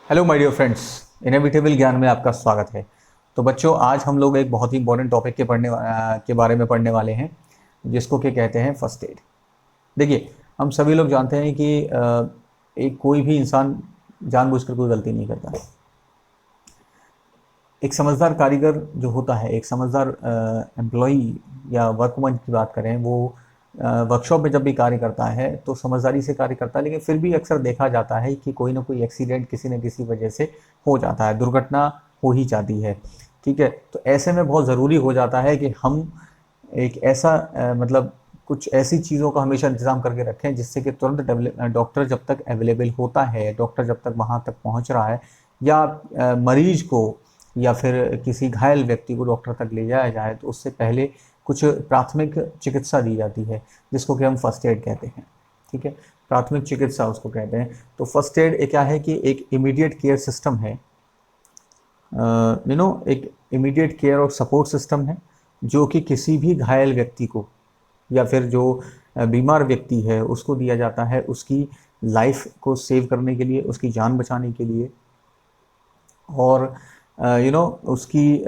Hello my dear friends, inevitable Gyan में आपका स्वागत है। तो बच्चों, आज हम लोग एक बहुत ही इंपॉर्टेंट टॉपिक के बारे में पढ़ने वाले हैं, जिसको क्या कहते हैं, फर्स्ट एड। देखिए, हम सभी लोग जानते हैं कि एक कोई भी इंसान जानबूझकर कोई गलती नहीं करता। एक समझदार कारीगर जो होता है, एक समझदार एम्प्लॉई या वर्कमैन की बात करें, वो वर्कशॉप में जब भी कार्य करता है तो समझदारी से कार्य करता है, लेकिन फिर भी अक्सर देखा जाता है कि कोई ना कोई एक्सीडेंट किसी न किसी वजह से हो जाता है, दुर्घटना हो ही जाती है। ठीक है, तो ऐसे में बहुत ज़रूरी हो जाता है कि हम एक ऐसा मतलब कुछ ऐसी चीज़ों का हमेशा इंतज़ाम करके रखें जिससे कि तुरंत डॉक्टर जब तक अवेलेबल होता है, डॉक्टर जब तक वहाँ तक पहुँच रहा है, या मरीज को या फिर किसी घायल व्यक्ति को डॉक्टर तक ले जाया जाए, तो उससे पहले कुछ प्राथमिक चिकित्सा दी जाती है, जिसको कि हम फर्स्ट एड कहते हैं। ठीक है, प्राथमिक चिकित्सा उसको कहते हैं। तो फर्स्ट एड क्या है कि एक इमीडिएट केयर सिस्टम है, एक इमीडिएट केयर और सपोर्ट सिस्टम है, जो कि किसी भी घायल व्यक्ति को या फिर जो बीमार व्यक्ति है उसको दिया जाता है, उसकी लाइफ को सेव करने के लिए, उसकी जान बचाने के लिए, और उसकी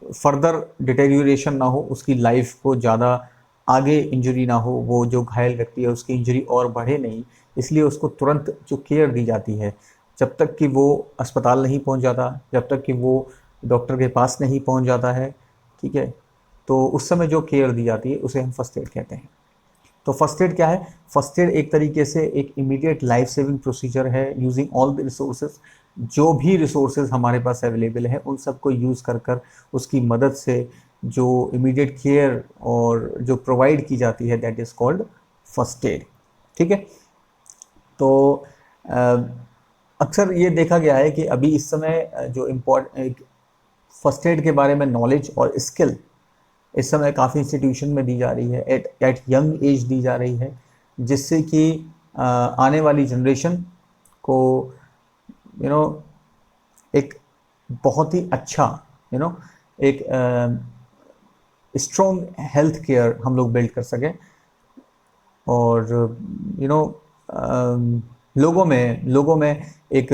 फर्दर डिटेरियोरेशन ना हो, उसकी लाइफ को ज़्यादा आगे इंजरी ना हो, वो जो घायल व्यक्ति है उसकी इंजरी और बढ़े नहीं, इसलिए उसको तुरंत जो केयर दी जाती है, जब तक कि वो अस्पताल नहीं पहुंच जाता, जब तक कि वो डॉक्टर के पास नहीं पहुंच जाता है। ठीक है, तो उस समय जो केयर दी जाती है उसे हम फर्स्ट एड कहते हैं। तो फर्स्ट एड क्या है? फर्स्ट एड एक तरीके से एक इमीडिएट लाइफ सेविंग प्रोसीजर है, यूजिंग ऑल द रिसोर्सेज। जो भी रिसोर्सेज हमारे पास अवेलेबल है उन सबको यूज़ कर कर उसकी मदद से जो इमीडिएट केयर और जो प्रोवाइड की जाती है, that is called first aid. ठीक है, तो अक्सर ये देखा गया है कि अभी इस समय जो फर्स्ट एड के बारे में नॉलेज और स्किल इस समय काफ़ी इंस्टीट्यूशन में दी जा रही है, एट यंग एज दी जा रही है, जिससे कि आने वाली जनरेशन को यू नो एक बहुत ही अच्छा एक स्ट्रॉन्ग हेल्थ केयर हम लोग बिल्ड कर सकें, और यू नो लोगों में एक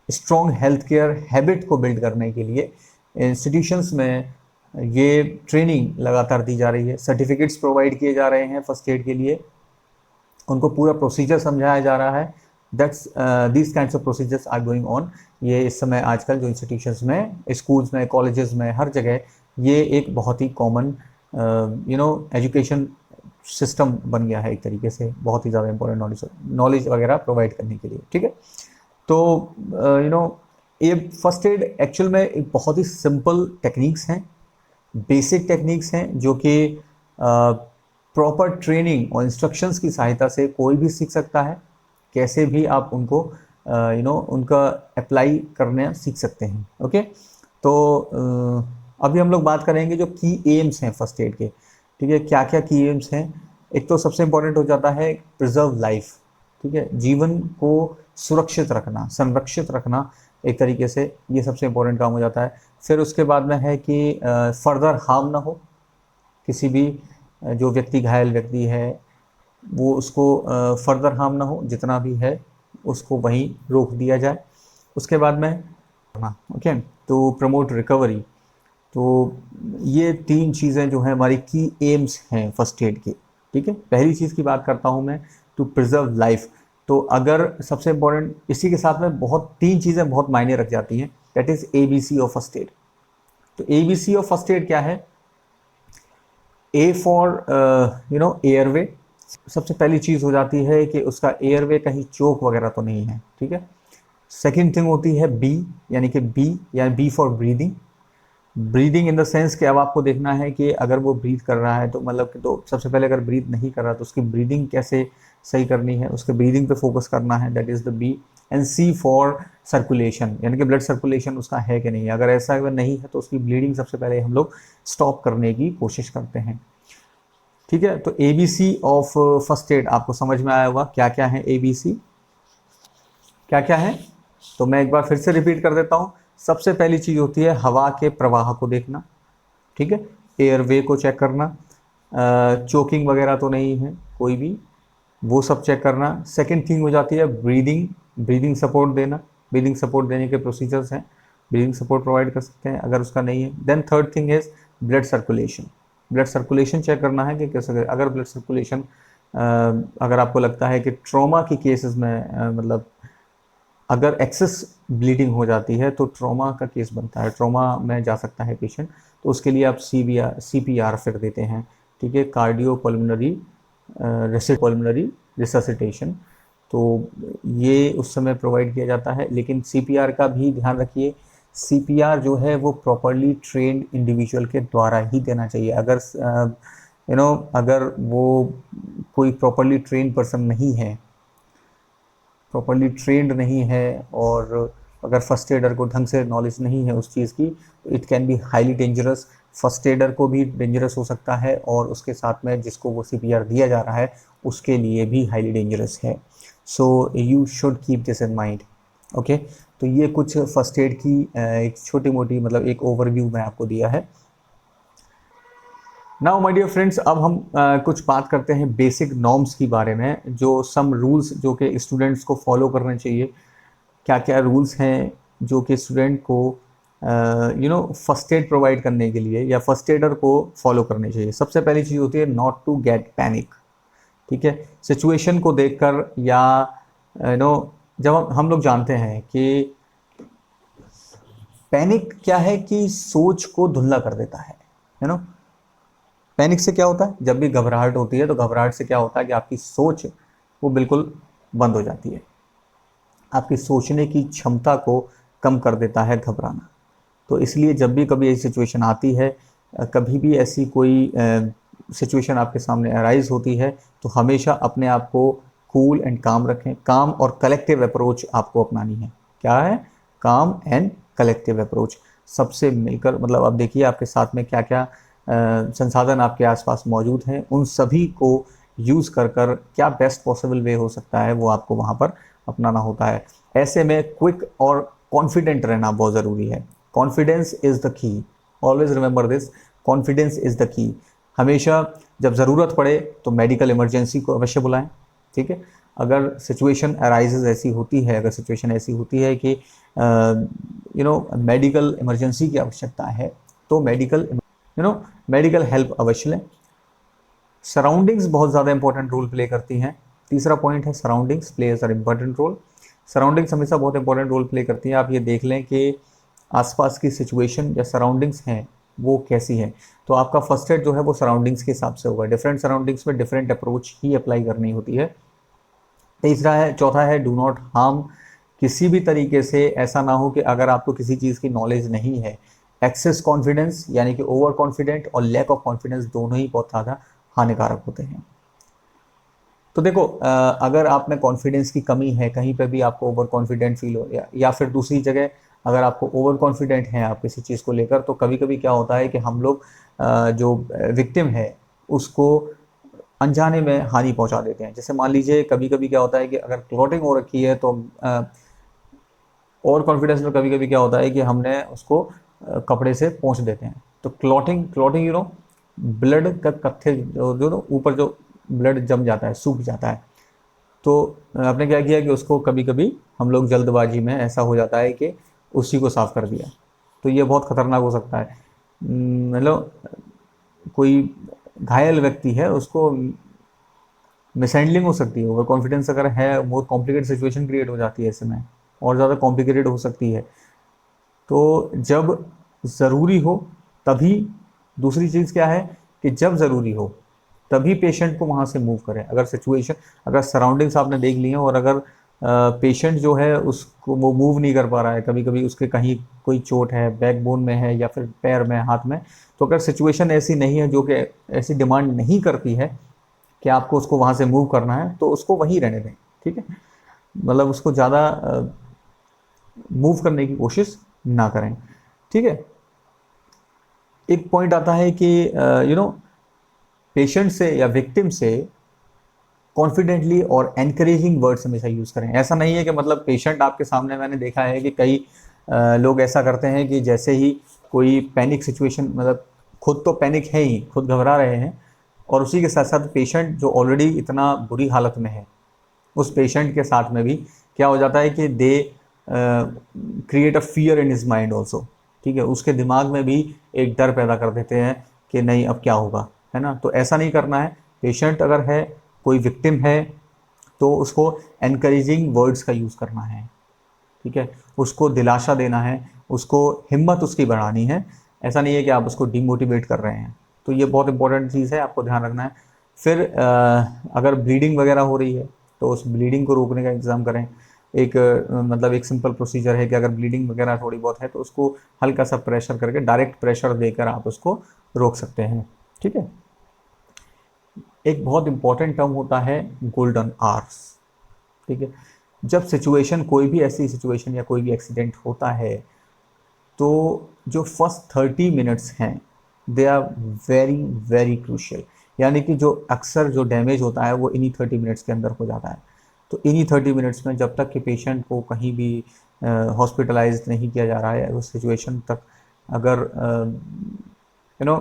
स्ट्रॉन्ग हेल्थ केयर हैबिट को बिल्ड करने के लिए इंस्टीट्यूशंस में ये ट्रेनिंग लगातार दी जा रही है, सर्टिफिकेट्स प्रोवाइड किए जा रहे हैं फर्स्ट एड के लिए, उनको पूरा प्रोसीजर समझाया जा रहा है। That's these kinds of procedures are going on. ये इस समय आजकल जो इंस्टीट्यूशंस में, स्कूल्स में, कॉलेजेस में, हर जगह ये एक बहुत ही कॉमन एजुकेशन सिस्टम बन गया है, एक तरीके से बहुत ही ज़्यादा इंपॉर्टेंट नॉलेज वगैरह प्रोवाइड करने के लिए। ठीक है, तो ये फर्स्ट एड एक्चुअल में एक बहुत ही सिंपल टेक्निक्स हैं, बेसिक टेक्निक्स हैं, जो कि प्रॉपर ट्रेनिंग और इंस्ट्रक्शंस की सहायता से कोई भी सीख सकता है। कैसे भी आप उनको उनका अप्लाई करना सीख सकते हैं। ओके, तो अभी हम लोग बात करेंगे जो की एम्स हैं फर्स्ट एड के। ठीक है, क्या क्या की एम्स हैं? एक तो सबसे इम्पोर्टेंट हो जाता है प्रिजर्व लाइफ। ठीक है, जीवन को सुरक्षित रखना, संरक्षित रखना, एक तरीके से ये सबसे इम्पोर्टेंट काम हो जाता है। फिर उसके बाद में है कि फर्दर हार्म ना हो, किसी भी जो व्यक्ति घायल व्यक्ति है वो उसको फर्दर हार्म ना हो, जितना भी है उसको वहीं रोक दिया जाए। उसके बाद में ओके, तो प्रमोट रिकवरी। तो ये तीन चीज़ें जो हैं हमारी की एम्स हैं फर्स्ट एड की। ठीक है, पहली चीज़ की बात करता हूँ मैं, टू प्रिजर्व लाइफ। तो अगर सबसे इम्पोर्टेंट इसी के साथ में बहुत तीन चीज़ें बहुत मायने रख जाती हैं, that is ABC of first add. तो ABC ऑफ फर्स्ट एड क्या है? A for airway. सबसे पहली चीज़ हो जाती है कि उसका एयरवे कहीं चोक वगैरह तो नहीं है। ठीक है, सेकेंड थिंग होती है बी, यानी कि B for breathing. Breathing in the sense कि अब आपको देखना है कि अगर वो ब्रीथ कर रहा है तो मतलब कि, तो सबसे पहले अगर ब्रीथ नहीं कर रहा तो उसकी ब्रीदिंग कैसे सही करनी है, उसके ब्रीदिंग पे फोकस करना है, that is the B. And C for circulation, यानी कि ब्लड सर्कुलेशन उसका है कि नहीं है। अगर ऐसा अगर नहीं है तो उसकी ब्लीडिंग सबसे पहले हम लोग स्टॉप करने की कोशिश करते हैं। ठीक है, तो ABC ऑफ फर्स्ट एड आपको समझ में आया होगा क्या क्या है ABC, क्या क्या है। तो मैं एक बार फिर से रिपीट कर देता हूँ। सबसे पहली चीज़ होती है हवा के प्रवाह को देखना। ठीक है, एयरवे को चेक करना, चोकिंग वगैरह तो नहीं है कोई भी, वो सब चेक करना। सेकंड थिंग हो जाती है ब्रीदिंग, ब्रीदिंग सपोर्ट देना, ब्रीदिंग सपोर्ट देने के प्रोसीजर्स हैं, ब्रीदिंग सपोर्ट प्रोवाइड कर सकते हैं अगर उसका नहीं है। Then third thing is blood circulation, blood circulation check करना है कि कैसे, अगर ब्लड सर्कुलेशन अगर आपको लगता है कि ट्रॉमा की केसेस में मतलब अगर एक्सेस ब्लीडिंग हो जाती है तो ट्रॉमा का केस बनता है, ट्रॉमा में जा सकता है पेशेंट, तो उसके लिए आप CPR फिर देते हैं, ठीक है, कार्डियो पल्मोनरी रिससिटेशन, तो ये उस समय प्रोवाइड किया जाता है। लेकिन CPR का भी ध्यान रखिए, CPR जो है वो प्रॉपरली ट्रेंड इंडिविजुअल के द्वारा ही देना चाहिए। अगर अगर वो कोई प्रॉपरली ट्रेंड पर्सन नहीं है, प्रॉपरली ट्रेंड नहीं है, और अगर फर्स्ट एडर को ढंग से नॉलेज नहीं है उस चीज़ की, तो it can be highly dangerous. First adder को भी डेंजरस हो सकता है और उसके साथ में जिसको वो CPR दिया जा रहा है उसके लिए भी हाईली डेंजरस है। So you should keep this in mind. Okay, तो ये कुछ फर्स्ट एड की एक छोटी मोटी मतलब एक ओवरव्यू मैं आपको दिया है। नाउ माय डियर फ्रेंड्स, अब हम कुछ बात करते हैं बेसिक नॉर्म्स की बारे में, जो सम रूल्स जो कि स्टूडेंट्स को फॉलो करने चाहिए। क्या क्या रूल्स हैं जो कि स्टूडेंट को फर्स्ट एड प्रोवाइड करने के लिए या फर्स्ट एडर को फॉलो करने चाहिए। सबसे पहली चीज़ होती है नॉट टू गेट पैनिक, ठीक है। सिचुएशन को देखकर या जब हम लोग जानते हैं कि पैनिक क्या है कि सोच को धुंधला कर देता है, पैनिक से क्या होता है, जब भी घबराहट होती है तो घबराहट से क्या होता है कि आपकी सोच वो बिल्कुल बंद हो जाती है, आपकी सोचने की क्षमता को कम कर देता है घबराना। तो इसलिए जब भी कभी ऐसी सिचुएशन आती है, कभी भी ऐसी कोई सिचुएशन आपके सामने अराइज होती है, तो हमेशा अपने आप को कूल एंड काम रखें। काम और कलेक्टिव अप्रोच आपको अपनानी है। क्या है? काम एंड कलेक्टिव अप्रोच। सबसे मिलकर, मतलब अब देखिए आपके साथ में क्या क्या संसाधन आपके आसपास मौजूद हैं, उन सभी को यूज़ कर कर क्या बेस्ट पॉसिबल वे हो सकता है वो आपको वहाँ पर अपनाना होता है। ऐसे में क्विक और कॉन्फिडेंट रहना बहुत ज़रूरी है। Confidence is the key, always remember this, confidence is the key. हमेशा जब ज़रूरत पड़े तो मेडिकल इमरजेंसी को अवश्य बुलाएं, ठीक है। अगर सिचुएशन अराइजेज ऐसी होती है, अगर सिचुएशन ऐसी होती है कि मेडिकल इमरजेंसी की आवश्यकता है, तो मेडिकल हेल्प अवश्य लें। सराउंडिंग्स बहुत ज़्यादा इंपॉर्टेंट रोल प्ले करती हैं। तीसरा पॉइंट है surroundings plays an important role. Surroundings हमेशा बहुत इंपॉर्टेंट रोल प्ले करती हैं। आप ये देख लें कि आसपास की सिचुएशन या सराउंडिंग्स हैं वो कैसी है, तो आपका फर्स्ट एड जो है वो सराउंडिंग्स के हिसाब से होगा। डिफरेंट सराउंडिंग्स में डिफरेंट अप्रोच ही अप्लाई करनी होती है। चौथा है डू नॉट हार्म। किसी भी तरीके से ऐसा ना हो कि अगर आपको किसी चीज़ की नॉलेज नहीं है, एक्सेस कॉन्फिडेंस यानी कि ओवर कॉन्फिडेंट और लैक ऑफ कॉन्फिडेंस दोनों ही बहुत ज़्यादा हानिकारक होते हैं। तो देखो, अगर आप में कॉन्फिडेंस की कमी है, कहीं पे भी आपको ओवर कॉन्फिडेंट फील हो या फिर दूसरी जगह अगर आपको ओवर कॉन्फिडेंट हैं आप किसी चीज़ को लेकर, तो कभी कभी क्या होता है कि हम लोग जो विक्टिम है उसको अनजाने में हानि पहुंचा देते हैं। जैसे मान लीजिए कभी कभी क्या होता है कि अगर क्लॉटिंग हो रखी है तो ओवर कॉन्फिडेंस में कभी कभी क्या होता है कि हमने उसको कपड़े से पोंछ देते हैं। तो क्लॉटिंग ब्लड का कत्थे जो ऊपर जो ब्लड जम जाता है, सूख जाता है। तो आपने क्या किया कि उसको कभी कभी हम लोग जल्दबाजी में ऐसा हो जाता है कि उसी को साफ कर दिया, तो ये बहुत खतरनाक हो सकता है। मतलब कोई घायल व्यक्ति है उसको मिसहैंडलिंग हो सकती है, ओवर कॉन्फिडेंस अगर है, बहुत कॉम्प्लिकेटेड सिचुएशन क्रिएट हो जाती है ऐसे में, और ज़्यादा कॉम्प्लिकेटेड हो सकती है। तो जब ज़रूरी हो तभी, दूसरी चीज़ क्या है कि जब ज़रूरी हो तभी पेशेंट को वहाँ से मूव करें। अगर सराउंडिंग्स आपने देख ली हैं और अगर पेशेंट जो है उसको वो मूव नहीं कर पा रहा है, कभी कभी उसके कहीं कोई चोट है, बैकबोन में है या फिर पैर में, हाथ में, तो अगर सिचुएशन ऐसी नहीं है जो कि ऐसी डिमांड नहीं करती है कि आपको उसको वहाँ से मूव करना है, तो उसको वहीं रहने दें, ठीक है। मतलब उसको ज़्यादा मूव करने की कोशिश ना करें, ठीक है। एक पॉइंट आता है कि पेशेंट से या विक्टिम से कॉन्फिडेंटली और एनकरेजिंग वर्ड्स हमेशा यूज़ करें। ऐसा नहीं है कि मतलब पेशेंट आपके सामने, मैंने देखा है कि कई लोग ऐसा करते हैं कि जैसे ही कोई पैनिक सिचुएशन, मतलब खुद तो पैनिक है ही, खुद घबरा रहे हैं, और उसी के साथ साथ पेशेंट जो ऑलरेडी इतना बुरी हालत में है, उस पेशेंट के साथ में भी क्या हो जाता है कि they create a fear in his mind also, ठीक है, उसके दिमाग में भी एक डर पैदा कर देते हैं कि नहीं अब क्या होगा, है ना। तो ऐसा नहीं करना है। पेशेंट अगर है, कोई विक्टिम है, तो उसको एनकरेजिंग वर्ड्स का यूज़ करना है, ठीक है, उसको दिलासा देना है, उसको हिम्मत उसकी बढ़ानी है। ऐसा नहीं है कि आप उसको डिमोटिवेट कर रहे हैं। तो ये बहुत इंपॉर्टेंट चीज़ है, आपको ध्यान रखना है। फिर अगर ब्लीडिंग वगैरह हो रही है तो उस ब्लीडिंग को रोकने का इंतज़ाम करें। एक मतलब एक सिंपल प्रोसीजर है कि अगर ब्लीडिंग वगैरह थोड़ी बहुत है तो उसको हल्का सा प्रेशर करके, डायरेक्ट प्रेशर देकर आप उसको रोक सकते हैं, ठीक है। एक बहुत इंपॉर्टेंट टर्म होता है गोल्डन आवर्स, ठीक है। जब सिचुएशन, कोई भी ऐसी सिचुएशन या कोई भी एक्सीडेंट होता है तो जो फर्स्ट 30 मिनट्स हैं they are very very crucial. यानी कि जो अक्सर जो डैमेज होता है वो इन्हीं 30 मिनट्स के अंदर हो जाता है। तो इन्हीं 30 मिनट्स में जब तक कि पेशेंट को कहीं भी हॉस्पिटलाइज नहीं किया जा रहा है उस सिचुएशन तक, अगर यू नो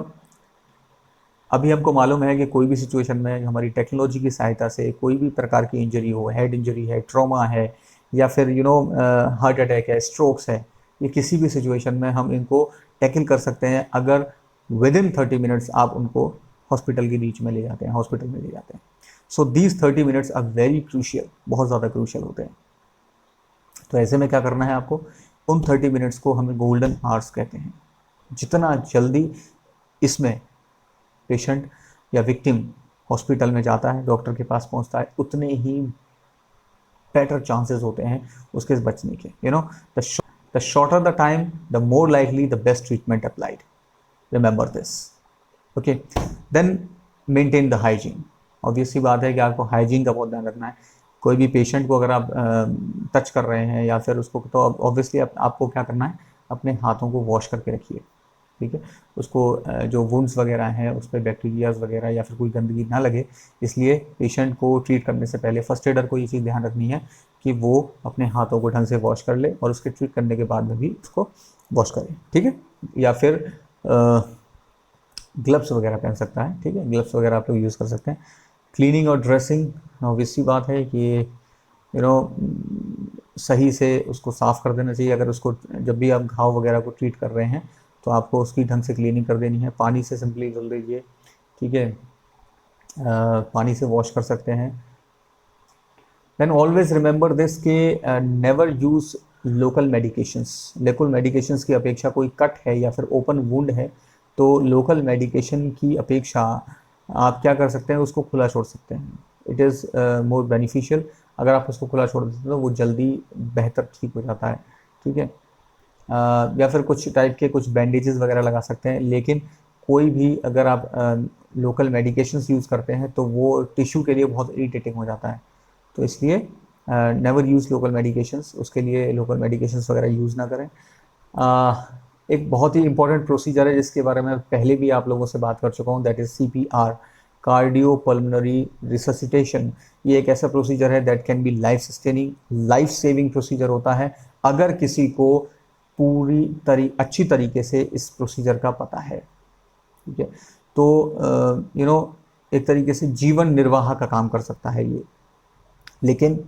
अभी हमको मालूम है कि कोई भी सिचुएशन में हमारी टेक्नोलॉजी की सहायता से कोई भी प्रकार की इंजरी हो, हेड इंजरी है, ट्रॉमा है, या फिर हार्ट अटैक है, स्ट्रोक्स है, ये किसी भी सिचुएशन में हम इनको टैकल कर सकते हैं अगर विद इन 30 मिनट्स आप उनको हॉस्पिटल की रीच में ले जाते हैं, हॉस्पिटल में ले जाते हैं। So these 30 minutes are very crucial, बहुत ज़्यादा क्रूशियल होते हैं। तो ऐसे में क्या करना है आपको, उन 30 मिनट्स को हमें गोल्डन आवर्स कहते हैं। जितना जल्दी इसमें पेशेंट या विक्टिम हॉस्पिटल में जाता है, डॉक्टर के पास पहुंचता है, उतने ही बेटर चांसेस होते हैं उसके बचने के। The shorter the time the more likely the best treatment applied, remember this, okay. Then maintain the hygiene. Obvious सी बात है कि आपको हाइजीन का बहुत ध्यान रखना है। कोई भी पेशेंट को अगर आप टच कर रहे हैं या फिर उसको, तो ऑब्वियसली आपको क्या करना है, अपने हाथों को वॉश करके रखिए, ठीक है। उसको जो वुंड्स वगैरह हैं उस पर बैक्टीरियाज वगैरह या फिर कोई गंदगी ना लगे, इसलिए पेशेंट को ट्रीट करने से पहले फर्स्ट एडर को ये चीज़ ध्यान रखनी है कि वो अपने हाथों को ढंग से वॉश कर ले और उसके ट्रीट करने के बाद में भी उसको वॉश करें, ठीक है। या फिर ग्लव्स वगैरह पहन सकता है, ठीक है, ग्लव्स वगैरह आप लोग यूज़ कर सकते हैं। क्लीनिंग और ड्रेसिंग, ऑब्वियसली बात है कि सही से उसको साफ़ कर देना चाहिए। अगर उसको, जब भी आप घाव वगैरह को ट्रीट कर रहे हैं तो आपको उसकी ढंग से क्लीनिंग कर देनी है। पानी से सिंपली धुल दीजिए, ठीक है, पानी से वॉश कर सकते हैं। देन ऑलवेज रिमेंबर दिस कि never use local medications. Local medications की अपेक्षा, कोई कट है या फिर ओपन वुंड है तो लोकल मेडिकेशन की अपेक्षा आप क्या कर सकते हैं, उसको खुला छोड़ सकते हैं। It is more beneficial. अगर आप उसको खुला छोड़ देते हैं तो वो जल्दी बेहतर ठीक हो जाता है, ठीक है। या फिर कुछ टाइप के कुछ बैंडेजेस वगैरह लगा सकते हैं। लेकिन कोई भी अगर आप लोकल मेडिकेशंस यूज़ करते हैं तो वो टिश्यू के लिए बहुत इरिटेटिंग हो जाता है। तो इसलिए नेवर यूज़ लोकल मेडिकेशंस, उसके लिए लोकल मेडिकेशंस वगैरह यूज़ ना करें। एक बहुत ही इंपॉर्टेंट प्रोसीजर है जिसके बारे में पहले भी आप लोगों से बात कर चुका हूँ, that is CPR, cardio pulmonary resuscitation. ये एक ऐसा प्रोसीजर है that can be life sustaining, life saving procedure होता है अगर किसी को अच्छी तरीके से इस प्रोसीजर का पता है, ठीक है। तो एक तरीके से जीवन निर्वाह का काम कर सकता है ये, लेकिन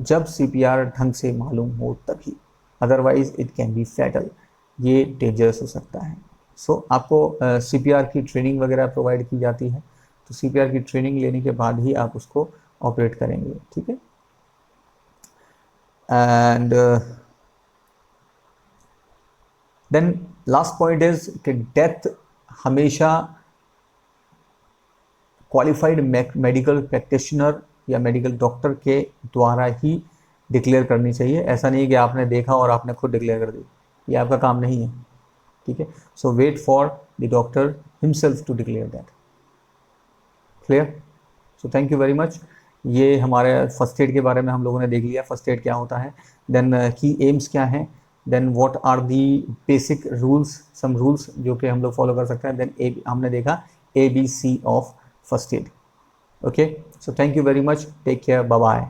जब CPR ढंग से मालूम हो तभी, otherwise it can be fatal, ये डेंजरस हो सकता है। आपको CPR की ट्रेनिंग वगैरह प्रोवाइड की जाती है, तो CPR की ट्रेनिंग लेने के बाद ही आप उसको ऑपरेट करेंगे, ठीक है। And then last point is कि डेथ हमेशा क्वालिफाइड मेडिकल प्रैक्टिशनर या मेडिकल डॉक्टर के द्वारा ही डिक्लेयर करनी चाहिए। ऐसा नहीं है कि आपने देखा और आपने खुद डिक्लेयर कर दी, ये आपका काम नहीं है, ठीक है। So wait for the doctor himself to declare that, clear. So thank you very much. ये हमारे फर्स्ट एड के बारे में हम लोगों ने देख लिया, फर्स्ट एड क्या होता है, देन की एम्स क्या है, then what are the basic rules, some rules जो कि हम लोग फॉलो कर सकते हैं, देन हमने देखा ABC of first aid, okay. So thank you very much, take care, bye bye.